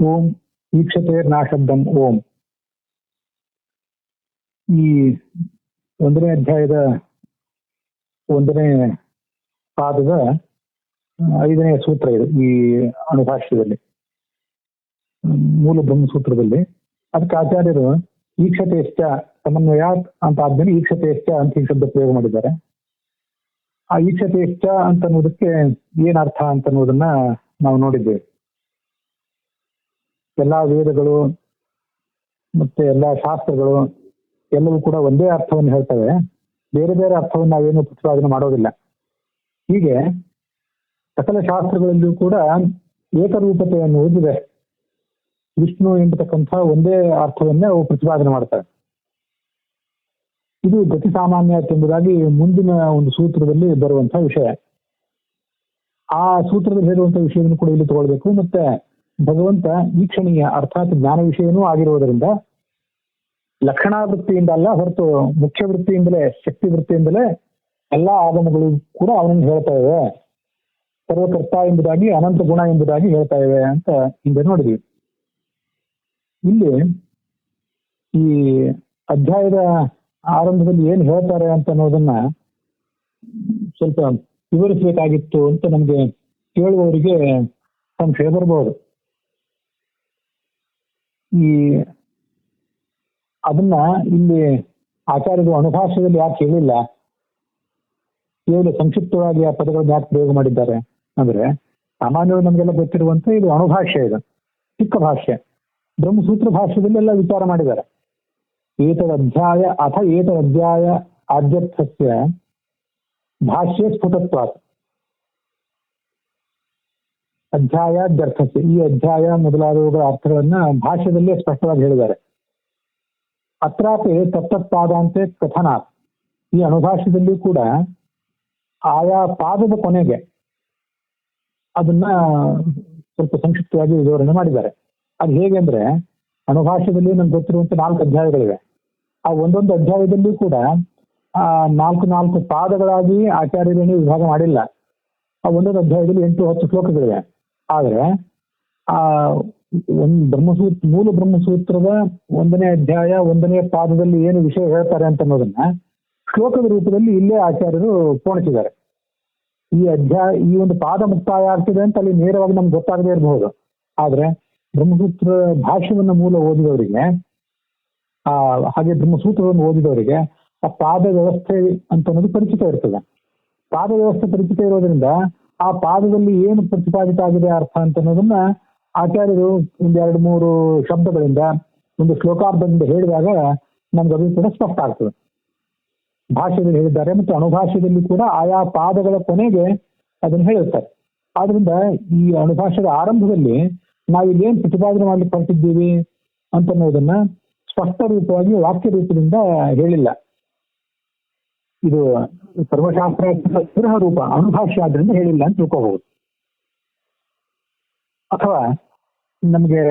ಓಂ ಈಕ್ಷತೆರ್ನಾಶಬ್ದಂ ಓಂ. ಈ 1ನೇ ಅಧ್ಯಾಯದ 1ನೇ ಪಾದದ 5ನೇ ಸೂತ್ರ ಇದು ಈ ಅಣುಭಾಷ್ಯದಲ್ಲಿ, ಮೂಲ ಬ್ರಹ್ಮಸೂತ್ರದಲ್ಲಿ. ಅದಕ್ಕೆ ಆಚಾರ್ಯರು ಈಕ್ಷತೆಶ್ಚ ಸಮನ್ವಯಾತ್ ಅಂತ ಆದ್ಮೇಲೆ ಈಕ್ಷತೆಶ್ಚ ಅಂತ ಈ ಶಬ್ದ ಪ್ರಯೋಗ ಮಾಡಿದ್ದಾರೆ. ಆ ಈಕ್ಷತೆಶ್ಚ ಅಂತ ಅನ್ನೋದಕ್ಕೆ ಏನ್ ಅರ್ಥ ಅಂತ ಅನ್ನೋದನ್ನ ನಾವು ನೋಡಿದ್ದೇವೆ. ಎಲ್ಲಾ ವೇದಗಳು ಮತ್ತೆ ಎಲ್ಲಾ ಶಾಸ್ತ್ರಗಳು ಎಲ್ಲವೂ ಕೂಡ ಒಂದೇ ಅರ್ಥವನ್ನು ಹೇಳ್ತವೆ, ಬೇರೆ ಬೇರೆ ಅರ್ಥವನ್ನು ನಾವೇನು ಪ್ರತಿಪಾದನೆ ಮಾಡೋದಿಲ್ಲ. ಹೀಗೆ ಸಕಲ ಶಾಸ್ತ್ರಗಳಲ್ಲಿಯೂ ಕೂಡ ಏಕರೂಪತೆ ಅನ್ನುವುದಿದೆ. ವಿಷ್ಣು ಎಂಬತಕ್ಕಂಥ ಒಂದೇ ಅರ್ಥವನ್ನೇ ಅವು ಪ್ರತಿಪಾದನೆ ಮಾಡ್ತವೆ. ಇದು ಗತಿ ಸಾಮಾನ್ಯ ಎಂಬುದಾಗಿ ಮುಂದಿನ ಒಂದು ಸೂತ್ರದಲ್ಲಿ ಬರುವಂತಹ ವಿಷಯ. ಆ ಸೂತ್ರದಲ್ಲಿ ಹೇಳುವಂತಹ ವಿಷಯವನ್ನು ಕೂಡ ಇಲ್ಲಿ ತಗೊಳ್ಬೇಕು. ಮತ್ತೆ ಭಗವಂತ ಈಕ್ಷಣೀಯ ಅರ್ಥಾತ್ ಜ್ಞಾನ ವಿಷಯನೂ ಆಗಿರುವುದರಿಂದ ಲಕ್ಷಣಾವೃತ್ತಿಯಿಂದ ಅಲ್ಲ ಹೊರತು ಮುಖ್ಯ ವೃತ್ತಿಯಿಂದಲೇ, ಶಕ್ತಿ ವೃತ್ತಿಯಿಂದಲೇ ಎಲ್ಲಾ ಆಗಮಗಳು ಕೂಡ ಅವನನ್ನು ಹೇಳ್ತಾ ಇವೆ. ಸರ್ವಕರ್ತ ಎಂಬುದಾಗಿ, ಅನಂತ ಗುಣ ಎಂಬುದಾಗಿ ಹೇಳ್ತಾ ಇವೆ ಅಂತ ಹಿಂದೆ ನೋಡಿದ್ವಿ. ಇಲ್ಲಿ ಈ ಅಧ್ಯಾಯದ ಆರಂಭದಲ್ಲಿ ಏನ್ ಹೇಳ್ತಾರೆ ಅಂತ ಅನ್ನೋದನ್ನ ಸ್ವಲ್ಪ ವಿವರಿಸಬೇಕಾಗಿತ್ತು ಅಂತ ನಮ್ಗೆ ಕೇಳುವವರಿಗೆ ಸಂಶಯ ಬರಬಹುದು. ಈ ಅದನ್ನ ಇಲ್ಲಿ ಆಚಾರ್ಯರು ಅಣುಭಾಷ್ಯದಲ್ಲಿ ಯಾಕೆ ಹೇಳಿಲ್ಲ, ಕೇವಲ ಸಂಕ್ಷಿಪ್ತವಾಗಿ ಆ ಪದಗಳನ್ನು ಯಾಕೆ ಪ್ರಯೋಗ ಮಾಡಿದ್ದಾರೆ ಅಂದ್ರೆ, ಸಾಮಾನ್ಯವಾಗಿ ನಮಗೆಲ್ಲ ಗೊತ್ತಿರುವಂತೆ ಇದು ಅಣುಭಾಷ್ಯ, ಇದು ಚಿಕ್ಕ ಭಾಷ್ಯ. ಬ್ರಹ್ಮಸೂತ್ರ ಭಾಷ್ಯದಲ್ಲಿ ಎಲ್ಲ ವಿಚಾರ ಮಾಡಿದ್ದಾರೆ. ಏತದಧ್ಯಾಯ ಅಥ ಏತದಧ್ಯಾಯ ಆದ್ಯರ್ಥಸ್ಯ ಭಾಷ್ಯ ಸ್ಫುಟತ್ವಾತ್. ಅಧ್ಯಾಯಾದ್ಯರ್ಥಸ್ಯ, ಈ ಅಧ್ಯಾಯ ಮೊದಲಾದವುಗಳ ಅರ್ಥಗಳನ್ನ ಭಾಷ್ಯದಲ್ಲೇ ಸ್ಪಷ್ಟವಾಗಿ ಹೇಳಿದ್ದಾರೆ. ಅತ್ರಾಪಿ ತತ್ತತ್ಪಾದಾಂತೆ ಕಥನಾತ್, ಈ ಅಣುಭಾಷ್ಯದಲ್ಲಿ ಕೂಡ ಆಯಾ ಪಾದದ ಕೊನೆಗೆ ಅದನ್ನ ಸ್ವಲ್ಪ ಸಂಕ್ಷಿಪ್ತವಾಗಿ ವಿವರಣೆ ಮಾಡಿದ್ದಾರೆ. ಅದು ಹೇಗೆ ಅಂದ್ರೆ, ಅಣುಭಾಷ್ಯದಲ್ಲಿ ನಮ್ಗೆ ಗೊತ್ತಿರುವಂತೆ 4 ಅಧ್ಯಾಯಗಳಿವೆ. ಆ ಒಂದೊಂದು ಅಧ್ಯಾಯದಲ್ಲಿ ಕೂಡ ಆ 4 ಪಾದಗಳಾಗಿ ಆಚಾರ್ಯರೇನು ವಿಭಾಗ ಮಾಡಿಲ್ಲ. ಆ ಒಂದೊಂದು ಅಧ್ಯಾಯದಲ್ಲಿ 8-10 ಶ್ಲೋಕಗಳಿವೆ. ಆದ್ರೆ ಆ ಮೂಲ ಬ್ರಹ್ಮಸೂತ್ರದ 1ನೇ ಅಧ್ಯಾಯ 1ನೇ ಪಾದದಲ್ಲಿ ಏನು ವಿಷಯ ಹೇಳ್ತಾರೆ ಅಂತ ಅನ್ನೋದನ್ನ ಶ್ಲೋಕದ ರೂಪದಲ್ಲಿ ಇಲ್ಲೇ ಆಚಾರ್ಯರು ಪೋಣಿಸಿದ್ದಾರೆ. ಈ ಒಂದು ಪಾದ ಮುಕ್ತಾಯ ಆಗ್ತಿದೆ ಅಂತ ಅಲ್ಲಿ ನೇರವಾಗಿ ನಮ್ಗೆ ಗೊತ್ತಾಗದೇ ಇರಬಹುದು. ಆದ್ರೆ ಬ್ರಹ್ಮಸೂತ್ರ ಭಾಷ್ಯವನ್ನ ಮೂಲ ಓದಿದವರಿಗೆ, ಹಾಗೆ ಬ್ರಹ್ಮಸೂತ್ರವನ್ನು ಓದಿದವರಿಗೆ ಆ ಪಾದ ವ್ಯವಸ್ಥೆ ಅಂತ ಅನ್ನೋದು ಪರಿಚಿತ ಇರ್ತದೆ. ಪಾದ ವ್ಯವಸ್ಥೆ ಪರಿಚಿತ ಇರೋದ್ರಿಂದ ಆ ಪಾದದಲ್ಲಿ ಏನು ಪ್ರತಿಪಾದಿತ ಆಗಿದೆ ಅರ್ಥ ಅಂತ ಅನ್ನೋದನ್ನ ಆಚಾರ್ಯರು 1-2-3 ಶಬ್ದಗಳಿಂದ, ಒಂದು ಶ್ಲೋಕಾರ್ಧದಿಂದ ಹೇಳಿದಾಗ ನಮ್ಗೆ ಅದು ಕೂಡ ಸ್ಪಷ್ಟ ಆಗ್ತದೆ. ಭಾಷ್ಯದಲ್ಲಿ ಹೇಳಿದ್ದಾರೆ ಮತ್ತು ಅಣುಭಾಷ್ಯದಲ್ಲಿ ಕೂಡ ಆಯಾ ಪಾದಗಳ ಕೊನೆಗೆ ಅದನ್ನು ಹೇಳಿರ್ತಾರೆ. ಆದ್ರಿಂದ ಈ ಅಣುಭಾಷ್ಯದ ಆರಂಭದಲ್ಲಿ ನಾವು ಇಲ್ಲೇನು ಪ್ರತಿಪಾದನೆ ಮಾಡ್ಲಿಕ್ಕೆ ಹೊರಟಿದ್ದೀವಿ ಅಂತ ಅನ್ನೋದನ್ನ ಸ್ಪಷ್ಟ ರೂಪವಾಗಿ ವಾಕ್ಯ ರೂಪದಿಂದ ಹೇಳಿಲ್ಲ. ಇದು ಸರ್ವಶಾಸ್ತ್ರ ಗೃಹ ರೂಪ ಅಣುಭಾಷ್ಯ ಆದ್ರಿಂದ ಹೇಳಿಲ್ಲ ಅಂತ ತಿಳ್ಕೋಬಹುದು. ಅಥವಾ ನಮ್ಗೆ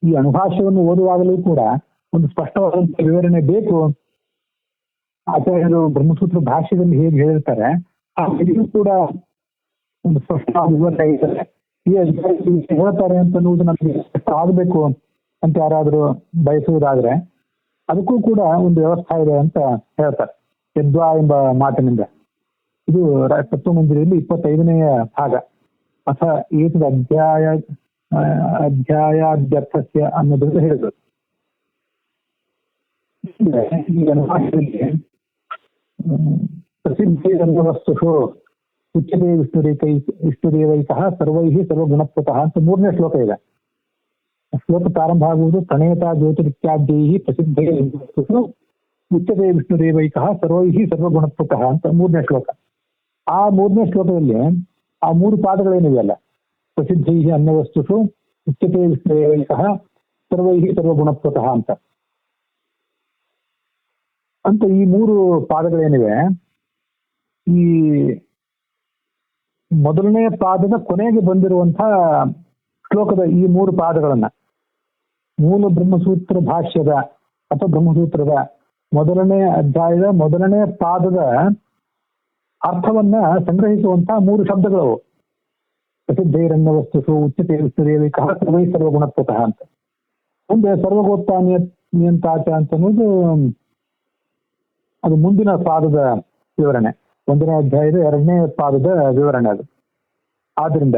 ಈ ಅಣುಭಾಷ್ಯವನ್ನು ಓದುವಾಗಲೂ ಕೂಡ ಒಂದು ಸ್ಪಷ್ಟವಾದಂತಹ ವಿವರಣೆ ಬೇಕು. ಆಚಾರ್ಯರು ಬ್ರಹ್ಮಸೂತ್ರ ಭಾಷ್ಯದಲ್ಲಿ ಹೇಗೆ ಹೇಳಿರ್ತಾರೆ ಆ ಇದು ಕೂಡ ಒಂದು ಸ್ಪಷ್ಟವಾದ ವಿವರಣೆ ಇದ್ದಾರೆ. ಈ ಹೇಳ್ತಾರೆ ಅಂತ ಅನ್ನೋದು ನಮಗೆ ಆಗಬೇಕು ಅಂತ ಯಾರಾದ್ರೂ ಬಯಸುವುದಾದ್ರೆ ಅದಕ್ಕೂ ಕೂಡ ಒಂದು ವ್ಯವಸ್ಥೆ ಇದೆ ಅಂತ ಹೇಳ್ತಾರೆ. ಯದ್ವಾ ಎಂಬ ಮಾತಿನಿಂದ ಇದು ತತ್ವಮಂಜರಿಯಲ್ಲಿ 25ನೇ ಭಾಗ. ಅಥ ಏತದ ಅಧ್ಯಾಯಾದ್ಯರ್ಥಸ್ಯ ಅನ್ನೋದ್ರಿಂದ ಹೇಳಿದ್ರು. ಈ ಅನುಭಾಷೆಯಲ್ಲಿ ಪ್ರಸಿದ್ಧೇವಸ್ತುಷು ಉಚ್ಯತೆ ವಿಷ್ಣುದೇವೈಕಃ ಸರ್ವೈಹಿ ಸರ್ವಗುಣತ್ವತಃ ಅಂತ 3ನೇ ಶ್ಲೋಕ ಇದೆ. ಶ್ಲೋಕ ಪ್ರಾರಂಭ ಆಗುವುದು ಪ್ರಣೇತ ಜ್ಯೋತಿರಿತ್ಯಾದ್ಯೈಹಿ ಪ್ರಸಿದ್ಧೇ ವಸ್ತುಷು ಉಚ್ಯತೆ ವಿಷ್ಣುದೇವೈಕಃ ಸರ್ವೈಹಿ ಸರ್ವಗುಣತ್ವತಃ ಅಂತ 3ನೇ ಶ್ಲೋಕ. ಆ 3ನೇ ಶ್ಲೋಕದಲ್ಲಿ ಆ 3 ಪಾದಗಳೇನಿವೆಯಲ್ಲ, ಪ್ರಸಿದ್ಧೈಹಿ ಅನ್ಯವಸ್ತುಷು ಉಚ್ಯತೆ ವಿಷ್ಣುದೇವೈಕಃ ಸರ್ವೈಹಿ ಸರ್ವಗುಣತ್ವತಃ ಅಂತ ಈ 3 ಪಾದಗಳೇನಿವೆ, ಈ ಮೊದಲನೇ ಪಾದದ ಕೊನೆಗೆ ಬಂದಿರುವಂತಹ ಶ್ಲೋಕದ ಈ 3 ಪಾದಗಳನ್ನ ಮೂಲ ಬ್ರಹ್ಮಸೂತ್ರ ಭಾಷ್ಯದ ಅಥವಾ ಬ್ರಹ್ಮಸೂತ್ರದ 1ನೇ ಅಧ್ಯಾಯದ 1ನೇ ಪಾದದ ಅರ್ಥವನ್ನ ಸಂಗ್ರಹಿಸುವಂತಹ 3 ಶಬ್ದಗಳು. ಪ್ರಸಿದ್ಧೈರಣ್ಯ ವಸ್ತುಷು ಉಚ್ಯತೆ ವಿಸ್ತುರೇವಿಕಃ ಸರ್ವೈ ಸರ್ವಗುಣತ್ವತಃ ಅಂತ. ಮುಂದೆ ಸರ್ವಗೋಪ್ತ ನಿಯಂತಾಚ ಅಂತ ಅನ್ನೋದು ಅದು ಮುಂದಿನ ಪಾದದ ವಿವರಣೆ, 1ನೇ ಅಧ್ಯಾಯದ 2ನೇ ಪಾದದ ವಿವರಣೆ ಅದು. ಆದ್ರಿಂದ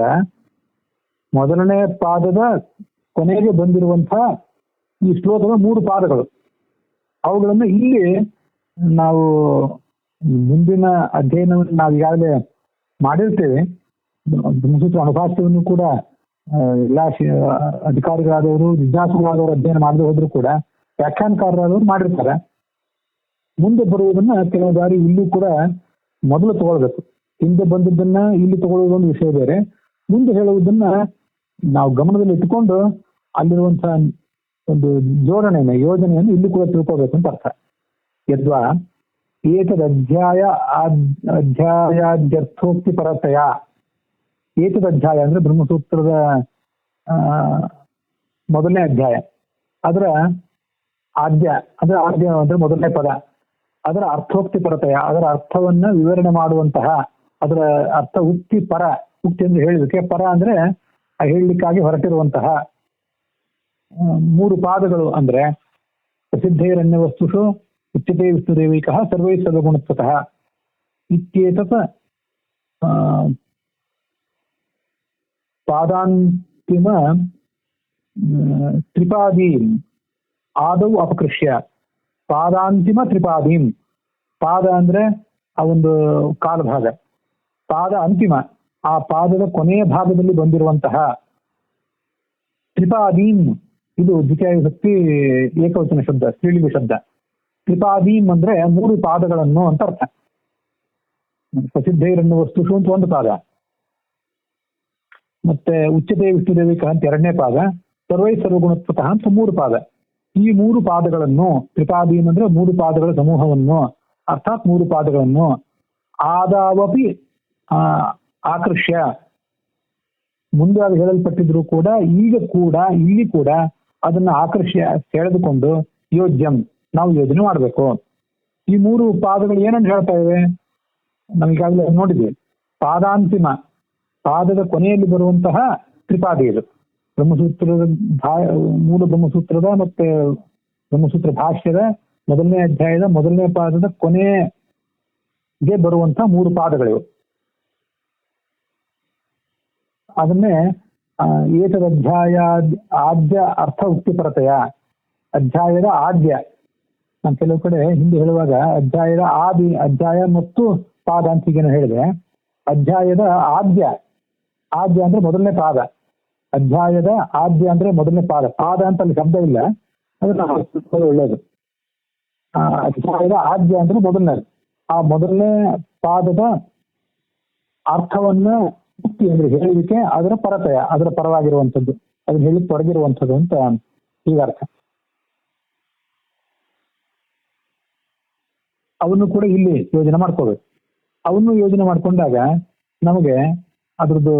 ಮೊದಲನೇ ಪಾದದ ಕೊನೆಗೆ ಬಂದಿರುವಂತಹ ಈ ಶ್ಲೋಕದ 3 ಪಾದಗಳು, ಅವುಗಳನ್ನು ಇಲ್ಲಿ ನಾವು ಮುಂದಿನ ಅಧ್ಯಯನವನ್ನು ನಾವು ಈಗಾಗಲೇ ಮಾಡಿರ್ತೇವೆ. ಬ್ರಹ್ಮಸೂತ್ರ ಅನುಭಾಷ್ಯವನ್ನು ಕೂಡ ಎಲ್ಲ ಅಧಿಕಾರಿಗಳಾದವರು, ಜಿಜ್ಞಾಸುಗಳಾದವರು ಅಧ್ಯಯನ ಮಾಡದೆ ಹೋದ್ರು ಕೂಡ ವ್ಯಾಖ್ಯಾನಕಾರರಾದವರು ಮಾಡಿರ್ತಾರೆ. ಮುಂದೆ ಬರುವುದನ್ನ ಕೆಲವು ಬಾರಿ ಇಲ್ಲೂ ಕೂಡ ಮೊದಲು ತಗೊಳ್ಬೇಕು. ಹಿಂದೆ ಬಂದದ್ದನ್ನ ಇಲ್ಲಿ ತಗೊಳ್ಳುವುದೊಂದು ವಿಷಯ ಬೇರೆ, ಮುಂದೆ ಹೇಳುವುದನ್ನ ನಾವು ಗಮನದಲ್ಲಿ ಇಟ್ಟುಕೊಂಡು ಅಲ್ಲಿರುವಂತಹ ಒಂದು ಯೋಜನೆಯನ್ನು ಇಲ್ಲಿ ಕೂಡ ತಿಳ್ಕೋಬೇಕು ಅಂತ ಅರ್ಥ. ಯದ್ವಾ ಏತದಧ್ಯಾಯ ಅಧ್ಯಾಯಾದ್ಯರ್ಥೋಕ್ತಿ ಪರತೆಯ. ಏತದಧ್ಯಾಯ ಅಂದ್ರೆ ಬ್ರಹ್ಮಸೂತ್ರದ ಮೊದಲನೇ ಅಧ್ಯಾಯ, ಅದರ ಆದ್ಯ ಅಂದ್ರೆ ಮೊದಲನೇ ಪದ, ಅದರ ಅರ್ಥೋಕ್ತಿ ಪರತೆಯ, ಅದರ ಅರ್ಥವನ್ನ ವಿವರಣೆ ಮಾಡುವಂತಹ, ಅದರ ಅರ್ಥ ಉಕ್ತಿ ಪರ. ಉಕ್ತಿ ಅಂದ್ರೆ ಹೇಳಲಿಕ್ಕೆ, ಪರ ಅಂದ್ರೆ ಹೇಳಲಿಕ್ಕಾಗಿ ಹೊರಟಿರುವಂತಹ 3 ಪಾದಗಳು ಅಂದ್ರೆ ಪ್ರಸಿದ್ಧೈರಣ್ಯ ವಸ್ತುಷು ಉಚ್ಯತೆ ವಿಷ್ಣುರೇವೈಕಃ ಸರ್ವೈ ಸರ್ವಗುಣತ್ವತಃ ಇತ್ಯೇತತ್ ಪಾದಾಂತಿಮ ತ್ರಿಪಾದೀಂ ಆದೌ ಅಪಕೃಷ್ಯ. ಪಾದಾಂತಿಮ ತ್ರಿಪಾದೀಂ, ಪಾದ ಅಂದ್ರೆ ಆ ಒಂದು ಕಾಲಭಾಗ, ಪಾದ ಅಂತಿಮ ಆ ಪಾದದ ಕೊನೆಯ ಭಾಗದಲ್ಲಿ ಬಂದಿರುವಂತಹ ತ್ರಿಪಾದೀಂ, ಇದು ದ್ವಿತೀಯ ವಿಭಕ್ತಿ ಏಕವಚನ ಶಬ್ದ, ಸ್ತ್ರೀಲಿಂಗ ಶಬ್ದ. ತ್ರಿಪಾದೀಂ ಅಂದ್ರೆ 3 ಪಾದಗಳನ್ನು ಅಂತ ಅರ್ಥ. ಪ್ರಸಿದ್ಧೈರಣ್ಯ ವಸ್ತುಷು ಅಂತ 1 ಪಾದ, ಮತ್ತೆ ಉಚ್ಯತೆ ವಿಷ್ಣುರೇವಿಕಃ ಅಂತ 2ನೇ ಪಾದ, ಸರ್ವೈ ಸರ್ವಗುಣತ್ವತಃ ಅಂತ 3 ಪಾದ. ಈ 3 ಪಾದಗಳನ್ನು, ತ್ರಿಪಾದೀಂ ಅಂದ್ರೆ 3 ಪಾದಗಳ ಸಮೂಹವನ್ನು, ಅರ್ಥಾತ್ 3 ಪಾದಗಳನ್ನು ಆದಾವಪಿ ಆಕರ್ಷ್ಯ, ಮುಂದೆ ಅದು ಹೇಳಲ್ಪಟ್ಟಿದ್ರು ಕೂಡ ಈಗ ಕೂಡ ಇಲ್ಲಿ ಕೂಡ ಅದನ್ನ ಆಕರ್ಷ್ಯ ಸೆಳೆದುಕೊಂಡು ಯೋಜ್ಯಂ ನಾವು ಯೋಜನೆ ಮಾಡಬೇಕು. ಈ 3 ಪಾದಗಳು ಏನಂತ ಹೇಳ್ತಾ ಇವೆ ನಮಗಾಗಲೇ ನೋಡಿದ್ವಿ. ಪಾದಾಂತಿಮ, ಪಾದದ ಕೊನೆಯಲ್ಲಿ ಬರುವಂತಹ ತ್ರಿಪಾದಿ ಇದು. ಬ್ರಹ್ಮಸೂತ್ರದ ಮೂಲ ಬ್ರಹ್ಮಸೂತ್ರದ ಮತ್ತೆ ಬ್ರಹ್ಮಸೂತ್ರ ಭಾಷ್ಯದ 1ನೇ ಅಧ್ಯಾಯದ 1ನೇ ಪಾದದ ಕೊನೆಗೆ ಬರುವಂತಹ 3 ಪಾದಗಳಿವು. ಅದನ್ನೇ ಏತದಧ್ಯಾಯ ಆದ್ಯ ಅರ್ಥ ಉಕ್ತಿಪರತೆಯ, ಅಧ್ಯಾಯದ ಆದ್ಯ. ನಾನು ಕೆಲವು ಕಡೆ ಹಿಂದೆ ಹೇಳುವಾಗ ಅಧ್ಯಾಯದ ಅಧ್ಯಾಯ ಮತ್ತು ಪಾದ ಅಂತ ಈಗೇನು ಹೇಳಿದೆ. ಅಧ್ಯಾಯದ ಆದ್ಯ ಅಂದ್ರೆ ಮೊದಲನೇ ಪಾದ, ಅಧ್ಯಾಯದ ಆದ್ಯ ಅಂದ್ರೆ ಮೊದಲನೇ ಪಾದ. ಪಾದ ಅಂತ ಅಲ್ಲಿ ಶಬ್ದ ಇಲ್ಲ, ಅದನ್ನ ಒಳ್ಳೇದು. ಅಧ್ಯಾಯದ ಆದ್ಯ ಅಂದ್ರೆ ಮೊದಲನೇದು. ಆ ಮೊದಲನೇ ಪಾದದ ಅರ್ಥವನ್ನ ಮುಕ್ತಿ ಅಂದ್ರೆ ಹೇಳಲಿಕ್ಕೆ, ಅದರ ಪರತೆಯ, ಅದರ ಪರವಾಗಿರುವಂಥದ್ದು, ಅದನ್ನ ಹೇಳಿ ತೊಡಗಿರುವಂಥದ್ದು ಅಂತ ಈಗ ಅರ್ಥ. ಅವನ್ನು ಕೂಡ ಇಲ್ಲಿ ಯೋಜನೆ ಮಾಡ್ಕೋಬೇಕು. ಅವನ್ನು ಯೋಜನೆ ಮಾಡ್ಕೊಂಡಾಗ ನಮಗೆ ಅದ್ರದ್ದು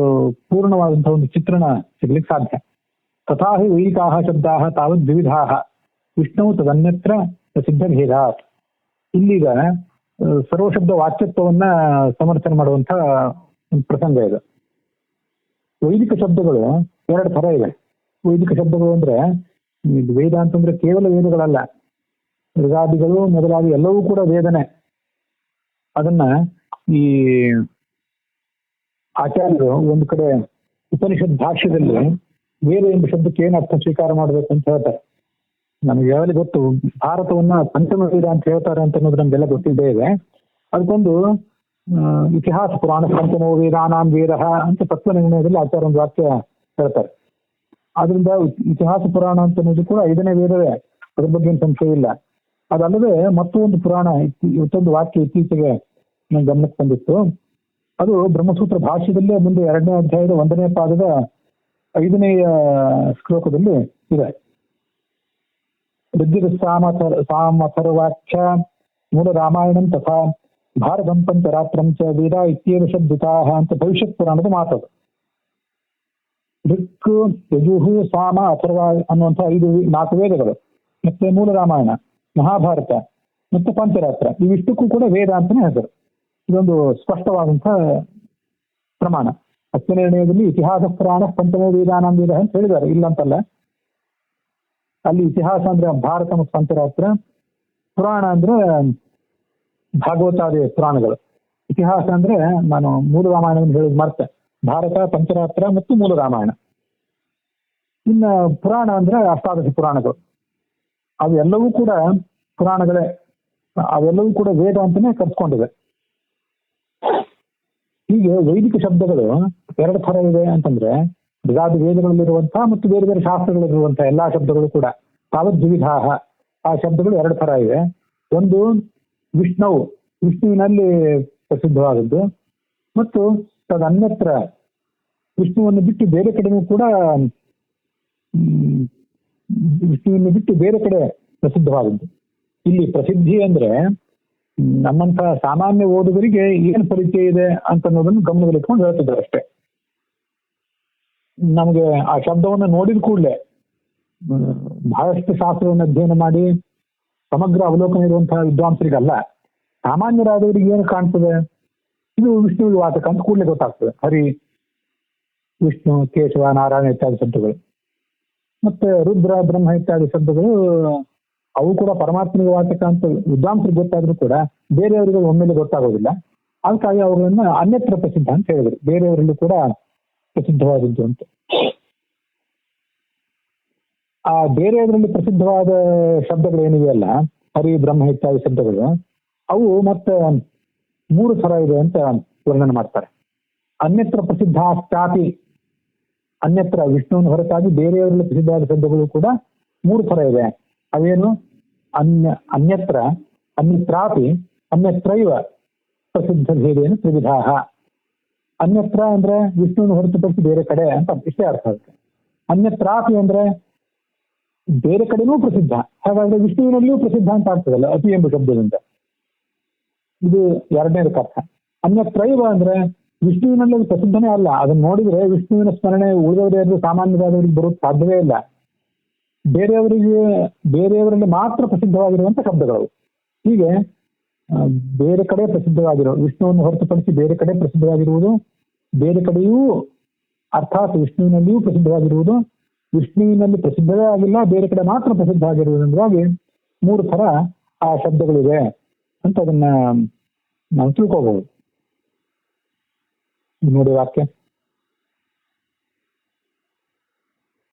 ಪೂರ್ಣವಾದಂತಹ ಒಂದು ಚಿತ್ರಣ ಸಿಗ್ಲಿಕ್ಕೆ ಸಾಧ್ಯ. ತಥಾ ಹಿ ವೈದಿಕಾಃ ಶಬ್ದಾಃ ತಾವತ್ ದ್ವಿವಿಧಾಃ ವಿಷ್ಣು ತದನ್ಯತ್ರ ಪ್ರಸಿದ್ಧ ಭೇದಾತ್. ಇಲ್ಲಿಗ ಸರ್ವಶಬ್ದ ವಾಚ್ಯತ್ವವನ್ನ ಸಮರ್ಥನೆ ಮಾಡುವಂತ ಒಂದು ಪ್ರಸಂಗ ಇದೆ. ವೈದಿಕ ಶಬ್ದಗಳು 2 ಥರ ಇವೆ. ವೈದಿಕ ಶಬ್ದಗಳು ಅಂದ್ರೆ ವೇದ ಅಂತಂದ್ರೆ ಕೇವಲ ವೇದಗಳಲ್ಲ, ಋಗಾದಿಗಳು ಮೊದಲಾಗಿ ಎಲ್ಲವೂ ಕೂಡ ವೇದನೆ. ಅದನ್ನ ಈ ಆಚಾರ್ಯರು ಒಂದು ಕಡೆ ಉಪನಿಷತ್ ಭಾಷ್ಯದಲ್ಲಿ ವೇದ ಎಂಬ ಶಬ್ದಕ್ಕೆ ಏನು ಅರ್ಥ ಸ್ವೀಕಾರ ಮಾಡಬೇಕು ಅಂತ ಹೇಳ್ತಾರೆ. ನಮ್ಗೆ ಯಾವಾಗಲೂ ಗೊತ್ತು, ಭಾರತವನ್ನ ಪಂಚಮ ವೇದ ಅಂತ ಹೇಳ್ತಾರೆ ಅಂತ ಅನ್ನೋದು ನಮ್ಗೆಲ್ಲ ಗೊತ್ತಿದ್ದೇ ಇದೆ. ಅದಕ್ಕೊಂದು ಇತಿಹಾಸ ಪುರಾಣ ಪಂಚಮೋ ವೇದಾನಾಂ ವೇದ ಅಂತ ತತ್ವ ನಿರ್ಣಯದಲ್ಲಿ ಆಚಾರ್ಯ ಒಂದು ವಾಕ್ಯ ಹೇಳ್ತಾರೆ. ಆದ್ರಿಂದ ಇತಿಹಾಸ ಪುರಾಣ ಅಂತ ಅನ್ನೋದು ಕೂಡ 5ನೇ ವೇದವೇ, ಅದ್ರ ಬಗ್ಗೆ ಏನು ಸಂಶಯ ಇಲ್ಲ. ಅದಲ್ಲದೆ ಮತ್ತೊಂದು ಪುರಾಣ, ಇವತ್ತೊಂದು ವಾಕ್ಯ ಇತ್ತೀಚೆಗೆ ನನ್ನ ಗಮನಕ್ಕೆ ಬಂದಿತ್ತು. ಅದು ಬ್ರಹ್ಮಸೂತ್ರ ಭಾಷ್ಯದಲ್ಲೇ ಮುಂದೆ 2ನೇ ಅಧ್ಯಾಯದ 1ನೇ ಪಾದದ 5ನೇ ಶ್ಲೋಕದಲ್ಲಿ ಇದೆ. ಋಗ್ವೇದ ಸಾಮಥರ್ವಾಖ್ಯ ಮೂಲ ರಾಮಾಯಣಂ ತಥಾ ಭಾರತಂ ಪಂಚರಾತ್ರಂ ಚ ವೇದ ಇತ್ಯೇವ ಶಬ್ದಿತಾಃ ಅಂತ ಭವಿಷ್ಯತ್ ಪುರಾಣದ ಮಾತದು. ಋಕ್, ಯಜುಃ, ಸಾಮ, ಅಥರ್ವ ಅನ್ನುವಂಥ 4 ವೇದಗಳು, ಮತ್ತೆ ಮೂಲ ರಾಮಾಯಣ, ಮಹಾಭಾರತ ಮತ್ತೆ ಪಂಚರಾತ್ರ, ಇವಿಷ್ಟಕ್ಕೂ ಕೂಡ ವೇದ ಅಂತಾನೆ ಹೆಸರು. ಇದೊಂದು ಸ್ಪಷ್ಟವಾದಂತಹ ಪ್ರಮಾಣ. ನಿರ್ಣಯದಲ್ಲಿ ಇತಿಹಾಸ ಪುರಾಣ ಪಂಚಮೋ ವೇದಾನಾಂ ವೇದ ಅಂತ ಹೇಳಿದ್ದಾರೆ, ಇಲ್ಲ ಅಂತಲ್ಲ. ಅಲ್ಲಿ ಇತಿಹಾಸ ಅಂದ್ರೆ ಭಾರತ ಮತ್ತು ಪಂಚರಾತ್ರ, ಪುರಾಣ ಅಂದ್ರೆ ಭಾಗವತಾದಿ ಪುರಾಣಗಳು, ಇತಿಹಾಸ ಅಂದ್ರೆ ನಾನು ಮೂಲ ರಾಮಾಯಣವನ್ನು ಹೇಳಿದ್ ಮರ್ತೆ, ಭಾರತ, ಪಂಚರಾತ್ರ ಮತ್ತು ಮೂಲ ರಾಮಾಯಣ. ಇನ್ನು ಪುರಾಣ ಅಂದ್ರೆ ಅಷ್ಟಾದಶ ಪುರಾಣಗಳು, ಅವೆಲ್ಲವೂ ಕೂಡ ಪುರಾಣಗಳೇ, ಅವೆಲ್ಲವೂ ಕೂಡ ವೇದ ಅಂತಾನೆ ಕರ್ಸ್ಕೊಂಡಿದೆ. ಹೀಗೆ ವೈದಿಕ ಶಬ್ದಗಳು ಎರಡು ಥರ ಇದೆ ಅಂತಂದ್ರೆ, ಬೇರೆ ವೇದಗಳಲ್ಲಿರುವಂತಹ ಮತ್ತು ಬೇರೆ ಬೇರೆ ಶಾಸ್ತ್ರಗಳಲ್ಲಿರುವಂತಹ ಎಲ್ಲಾ ಶಬ್ದಗಳು ಕೂಡ ತಾವತ್ ದ್ವಿವಿಧಾಹ, ಆ ಶಬ್ದಗಳು ಎರಡು ಥರ ಇವೆ. ಒಂದು ವಿಷ್ಣುವಿನಲ್ಲಿ ಪ್ರಸಿದ್ಧವಾದದ್ದು, ಮತ್ತು ತದನ್ಯತ್ರ ವಿಷ್ಣುವನ್ನು ಬಿಟ್ಟು ಬೇರೆ ಕಡೆನೂ ಕೂಡ ವಿಷ್ಣುವನ್ನು ಬಿಟ್ಟು ಬೇರೆ ಕಡೆ ಪ್ರಸಿದ್ಧವಾದದ್ದು. ಇಲ್ಲಿ ಪ್ರಸಿದ್ಧಿ ಅಂದ್ರೆ ನಮ್ಮಂತ ಸಾಮಾನ್ಯ ಓದುಗರಿಗೆ ಏನು ಪರಿಚಯ ಇದೆ ಅಂತ ಅನ್ನೋದನ್ನು ಗಮನದಲ್ಲಿಟ್ಕೊಂಡು ಹೇಳ್ತಿದ್ದಾರೆ ಅಷ್ಟೇ. ನಮಗೆ ಆ ಶಬ್ದವನ್ನು ನೋಡಿದ ಕೂಡಲೇ ಬಹಳಷ್ಟು ಶಾಸ್ತ್ರವನ್ನು ಅಧ್ಯಯನ ಮಾಡಿ ಸಮಗ್ರ ಅವಲೋಕನ ಇರುವಂತಹ ವಿದ್ವಾಂಸರಿಗಲ್ಲ, ಸಾಮಾನ್ಯರಾದವರಿಗೆ ಏನು ಕಾಣ್ತದೆ, ಇದು ವಿಷ್ಣು ವಾಚಕ ಅಂತ ಕೂಡಲೇ ಗೊತ್ತಾಗ್ತದೆ. ಹರಿ, ವಿಷ್ಣು, ಕೇಶವ, ನಾರಾಯಣ ಇತ್ಯಾದಿ ಶಬ್ದಗಳು, ಮತ್ತೆ ರುದ್ರ, ಬ್ರಹ್ಮ ಇತ್ಯಾದಿ ಶಬ್ದಗಳು ಅವು ಕೂಡ ಪರಮಾತ್ಮನಿಗೆ ವಾಚಕ ಅಂತ ವಿದ್ವಾಂಸರಿಗೆ ಗೊತ್ತಾದ್ರೂ ಕೂಡ ಬೇರೆಯವರಿಗೆ ಒಮ್ಮೆಲೆ ಗೊತ್ತಾಗೋದಿಲ್ಲ. ಅದಕ್ಕಾಗಿ ಅವುಗಳನ್ನ ಅನ್ಯತ್ರ ಪ್ರಸಿದ್ಧ ಅಂತ ಹೇಳಿದ್ರು, ಬೇರೆಯವರಲ್ಲೂ ಕೂಡ ಪ್ರಸಿದ್ಧವಾದದ್ದು ಅಂತ. ಆ ಬೇರೆಯವರಲ್ಲಿ ಪ್ರಸಿದ್ಧವಾದ ಶಬ್ದಗಳು ಏನಿವೆಯಲ್ಲ, ಹರಿ, ಬ್ರಹ್ಮ ಇತ್ಯಾದಿ ಶಬ್ದಗಳು, ಅವು ಮತ್ತೆ 3 ಥರ ಇದೆ ಅಂತ ವರ್ಣನೆ ಮಾಡ್ತಾರೆ. ಅನ್ಯತ್ರ ಪ್ರಸಿದ್ಧಾಶ್ಚಾಪಿ, ಅನ್ಯತ್ರ ವಿಷ್ಣುವಿನ ಹೊರತಾಗಿ ಬೇರೆಯವರಲ್ಲಿ ಪ್ರಸಿದ್ಧವಾದ ಶಬ್ದಗಳು ಕೂಡ 3 ಥರ ಇದೆ. ಅವೇನು? ಅನ್ಯತ್ರ, ಅನ್ಯತ್ರಾಪಿ, ಅನ್ಯತ್ರೈವ ಪ್ರಸಿದ್ಧ ಭೇದೇನ ತ್ರಿವಿಧಾಹ. ಅನ್ಯತ್ರ ಅಂದ್ರೆ ವಿಷ್ಣುವಿನ ಹೊರತುಪಡಿಸಿ ಬೇರೆ ಕಡೆ ಅಂತ ಇಷ್ಟೇ ಅರ್ಥ ಆಗುತ್ತೆ. ಅನ್ಯತ್ರಾಪಿ ಅಂದ್ರೆ ಬೇರೆ ಕಡೆನೂ ಪ್ರಸಿದ್ಧ, ಹಾಗಾದ್ರೆ ವಿಷ್ಣುವಿನಲ್ಲಿಯೂ ಪ್ರಸಿದ್ಧ ಅಂತ ಆಗ್ತದಲ್ಲ ಅತಿ ಎಂಬ ಶಬ್ದದಿಂದ, ಇದು ಎರಡನೇದಕ್ಕೆ ಅರ್ಥ. ಅನ್ಯತ್ರೈವ ಅಂದ್ರೆ ವಿಷ್ಣುವಿನಲ್ಲಿ ಪ್ರಸಿದ್ಧನೇ ಅಲ್ಲ, ಅದನ್ನ ನೋಡಿದ್ರೆ ವಿಷ್ಣುವಿನ ಸ್ಮರಣೆ ಉಳಿದವರೇ ಸಾಮಾನ್ಯರಾದವರಿಗೆ ಬರೋದು ಸಾಧ್ಯವೇ ಇಲ್ಲ. ಬೇರೆಯವರಲ್ಲಿ ಮಾತ್ರ ಪ್ರಸಿದ್ಧವಾಗಿರುವಂತ ಶಬ್ದಗಳು. ಹೀಗೆ ಬೇರೆ ಕಡೆ ಪ್ರಸಿದ್ಧವಾಗಿರೋ, ವಿಷ್ಣುವನ್ನು ಹೊರತುಪಡಿಸಿ ಬೇರೆ ಕಡೆ ಪ್ರಸಿದ್ಧವಾಗಿರುವುದು, ಬೇರೆ ಕಡೆಯೂ ಅರ್ಥಾತ್ ವಿಷ್ಣುವಿನಲ್ಲಿಯೂ ಪ್ರಸಿದ್ಧವಾಗಿರುವುದು, ವಿಷ್ಣುವಿನಲ್ಲಿ ಪ್ರಸಿದ್ಧವೇ ಆಗಿಲ್ಲ ಬೇರೆ ಕಡೆ ಮಾತ್ರ ಪ್ರಸಿದ್ಧ ಆಗಿರುವುದರಿಂದಾಗಿ 3 ಥರ ಆ ಶಬ್ದಗಳಿವೆ ಅಂತ ಅದನ್ನ ನಾವು ತಿಳ್ಕೋಬಹುದು. ನೋಡಿ ವಾಕ್ಯ.